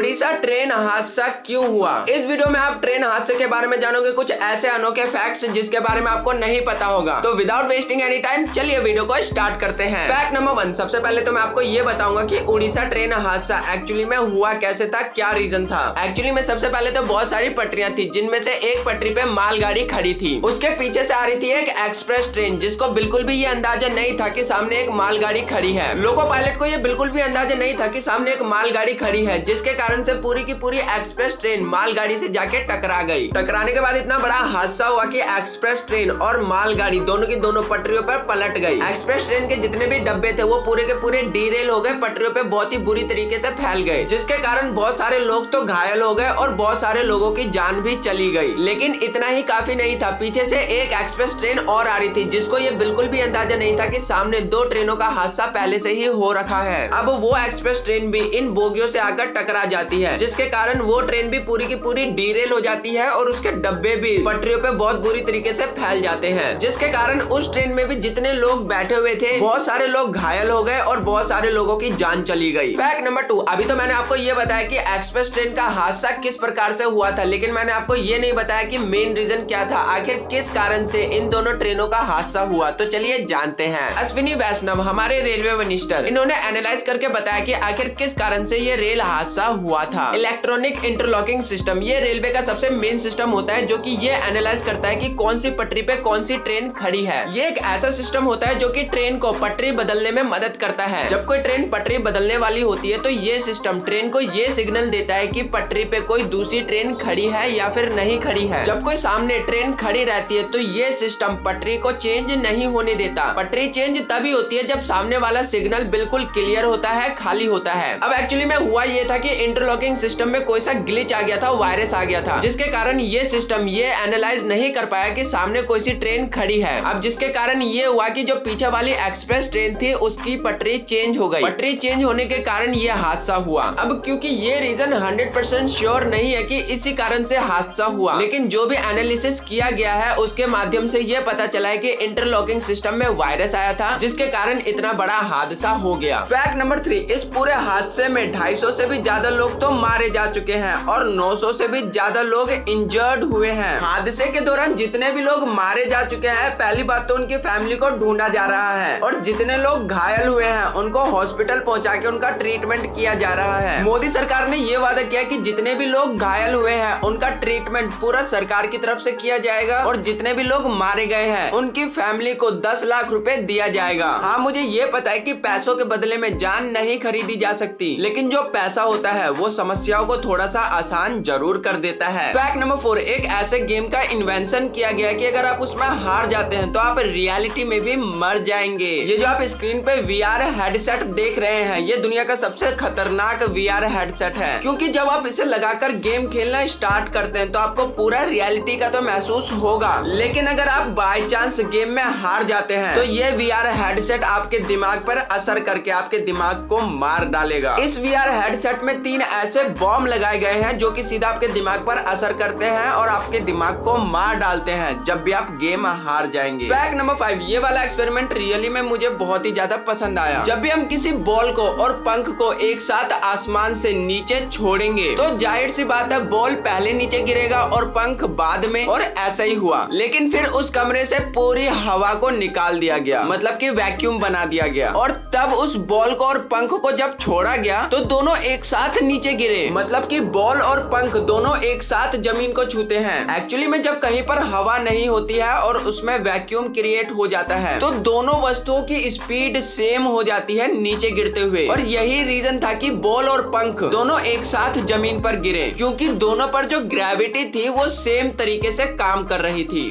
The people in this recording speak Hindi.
उड़ीसा ट्रेन हादसा क्यों हुआ। इस वीडियो में आप ट्रेन हादसे के बारे में जानोगे, कुछ ऐसे अनोखे फैक्ट्स जिसके बारे में आपको नहीं पता होगा। तो विदाउट वेस्टिंग एनी टाइम चलिए वीडियो को स्टार्ट करते हैं। फैक्ट नंबर 1, सबसे पहले तो मैं आपको ये बताऊंगा कि उड़ीसा ट्रेन हादसा एक्चुअली में हुआ कैसे था, क्या रीजन था। एक्चुअली में सबसे पहले तो बहुत सारी पटरियां थी, जिनमें से एक पटरी पे मालगाड़ी खड़ी थी। उसके पीछे से आ रही थी एक एक्सप्रेस ट्रेन, जिसको बिल्कुल भी ये अंदाजा नहीं था कि सामने एक मालगाड़ी खड़ी है। लोको पायलट को ये बिल्कुल भी अंदाजा नहीं था कि सामने एक मालगाड़ी खड़ी है, जिसके कारण से पूरी की पूरी एक्सप्रेस ट्रेन मालगाड़ी से जाके टकरा गई। टकराने के बाद इतना बड़ा हादसा हुआ कि एक्सप्रेस ट्रेन और मालगाड़ी दोनों की दोनों पटरियों पर पलट गई। एक्सप्रेस ट्रेन के जितने भी डब्बे थे वो पूरे के पूरे डीरेल हो गए, पटरियों पे बहुत ही बुरी तरीके से फैल गए, जिसके कारण बहुत सारे लोग तो घायल हो गए और बहुत सारे लोगों की जान भी चली गई। लेकिन इतना ही काफी नहीं था, पीछे से एक एक्सप्रेस ट्रेन और आ रही थी, जिसको ये बिल्कुल भी अंदाजा नहीं था कि सामने दो ट्रेनों का हादसा पहले से ही हो रखा है। अब वो एक्सप्रेस ट्रेन भी इन बोगियों से आकर टकरा जाती है, जिसके कारण वो ट्रेन भी पूरी की पूरी डीरेल हो जाती है और उसके डब्बे भी पटरियों पे बहुत बुरी तरीके से फैल जाते हैं, जिसके कारण उस ट्रेन में भी जितने लोग बैठे हुए थे बहुत सारे लोग घायल हो गए और बहुत सारे लोगों की जान चली गई। फैक्ट नंबर 2, अभी तो मैंने आपको ये बताया कि एक्सप्रेस ट्रेन का हादसा किस प्रकार से हुआ था, लेकिन मैंने आपको ये नहीं बताया कि मेन रीजन क्या था, आखिर किस कारण से इन दोनों ट्रेनों का हादसा हुआ। तो चलिए जानते हैं। अश्विनी वैष्णव, हमारे रेलवे मिनिस्टर, इन्होंने एनालाइज करके बताया कि आखिर किस कारण से ये रेल हादसा हुआ था। इलेक्ट्रॉनिक इंटरलॉकिंग सिस्टम, ये रेलवे का सबसे मेन सिस्टम होता है जो कि ये एनालाइज करता है कि कौन सी पटरी पे कौन सी ट्रेन खड़ी है। ये एक ऐसा सिस्टम होता है जो कि ट्रेन को पटरी बदलने में मदद करता है। जब कोई ट्रेन पटरी बदलने वाली होती है तो ये सिस्टम ट्रेन को ये सिग्नल देता है कि पटरी पे कोई दूसरी ट्रेन खड़ी है या फिर नहीं खड़ी है। जब कोई सामने ट्रेन खड़ी रहती है तो ये सिस्टम पटरी को चेंज नहीं होने देता। पटरी चेंज तभी होती है जब सामने वाला सिग्नल बिल्कुल क्लियर होता है, खाली होता है। अब एक्चुअली में हुआ ये था कि इंटरलॉकिंग सिस्टम में कोई सा ग्लिच आ गया था, वायरस आ गया था, जिसके कारण ये सिस्टम ये एनालाइज नहीं कर पाया कि सामने कोई सी ट्रेन खड़ी है। अब जिसके कारण ये हुआ कि जो पीछे वाली एक्सप्रेस ट्रेन थी उसकी पटरी चेंज हो गई। पटरी चेंज होने के कारण ये हादसा हुआ। अब क्योंकि ये रीजन 100% श्योर नहीं है कि इसी कारण से हादसा हुआ, लेकिन जो भी एनालिसिस किया गया है उसके माध्यम से ये पता चला है कि इंटरलॉकिंग सिस्टम में वायरस आया था, जिसके कारण इतना बड़ा हादसा हो गया। फैक्ट नंबर 3, इस पूरे हादसे में 250 से भी ज्यादा लोग तो मारे जा चुके हैं और 900 से भी ज्यादा लोग इंजर्ड हुए हैं। हादसे के दौरान जितने भी लोग मारे जा चुके हैं, पहली बात तो उनकी फैमिली को ढूंढा जा रहा है और जितने लोग घायल हुए हैं उनको हॉस्पिटल पहुंचा के उनका ट्रीटमेंट किया जा रहा है। मोदी सरकार ने ये वादा किया कि जितने भी लोग घायल हुए हैं उनका ट्रीटमेंट पूरा सरकार की तरफ से किया जाएगा और जितने भी लोग मारे गए हैं उनकी फैमिली को 10 लाख रुपए दिया जाएगा। हाँ, मुझे ये पता है कि पैसों के बदले में जान नहीं खरीदी जा सकती, लेकिन जो पैसा होता है वो समस्याओं को थोड़ा सा आसान जरूर कर देता है। फैक्ट नंबर 4, एक ऐसे गेम का इन्वेंशन किया गया कि अगर आप उसमें हार जाते हैं तो आप रियलिटी में भी मर जाएंगे। ये जो आप स्क्रीन पे VR हेडसेट देख रहे हैं, ये दुनिया का सबसे खतरनाक VR हेडसेट है, क्योंकि जब आप इसे लगाकर गेम खेलना स्टार्ट करते हैं तो आपको पूरा रियलिटी का तो महसूस होगा, लेकिन अगर आप बाय चांस गेम में हार जाते हैं तो ये VR हेडसेट आपके दिमाग पर असर करके आपके दिमाग को मार डालेगा। इस VR हेडसेट में 3 ऐसे बॉम्ब लगाए गए हैं जो कि सीधा आपके दिमाग पर असर करते हैं और आपके दिमाग को मार डालते हैं जब भी आप गेम हार जाएंगे। फैक्ट नंबर 5, ये वाला एक्सपेरिमेंट रियली में मुझे बहुत ही ज्यादा पसंद आया। जब भी हम किसी बॉल को और पंख को एक साथ आसमान से नीचे छोड़ेंगे तो जाहिर सी बात है बॉल पहले नीचे गिरेगा और पंख बाद में, और ऐसा ही हुआ। लेकिन फिर उस कमरे से पूरी हवा को निकाल दिया गया, मतलब कि वैक्यूम बना दिया गया, और तब उस बॉल को और पंख को जब छोड़ा गया तो दोनों एक साथ नीचे गिरे, मतलब कि बॉल और पंख दोनों एक साथ जमीन को छूते हैं। एक्चुअली में जब कहीं पर हवा नहीं होती है और उसमें वैक्यूम क्रिएट हो जाता है तो दोनों वस्तुओं की स्पीड सेम हो जाती है नीचे गिरते हुए, और यही रीजन था कि बॉल और पंख दोनों एक साथ जमीन पर गिरे, क्योंकि दोनों पर जो ग्रेविटी थी वो सेम तरीके से काम कर रही थी।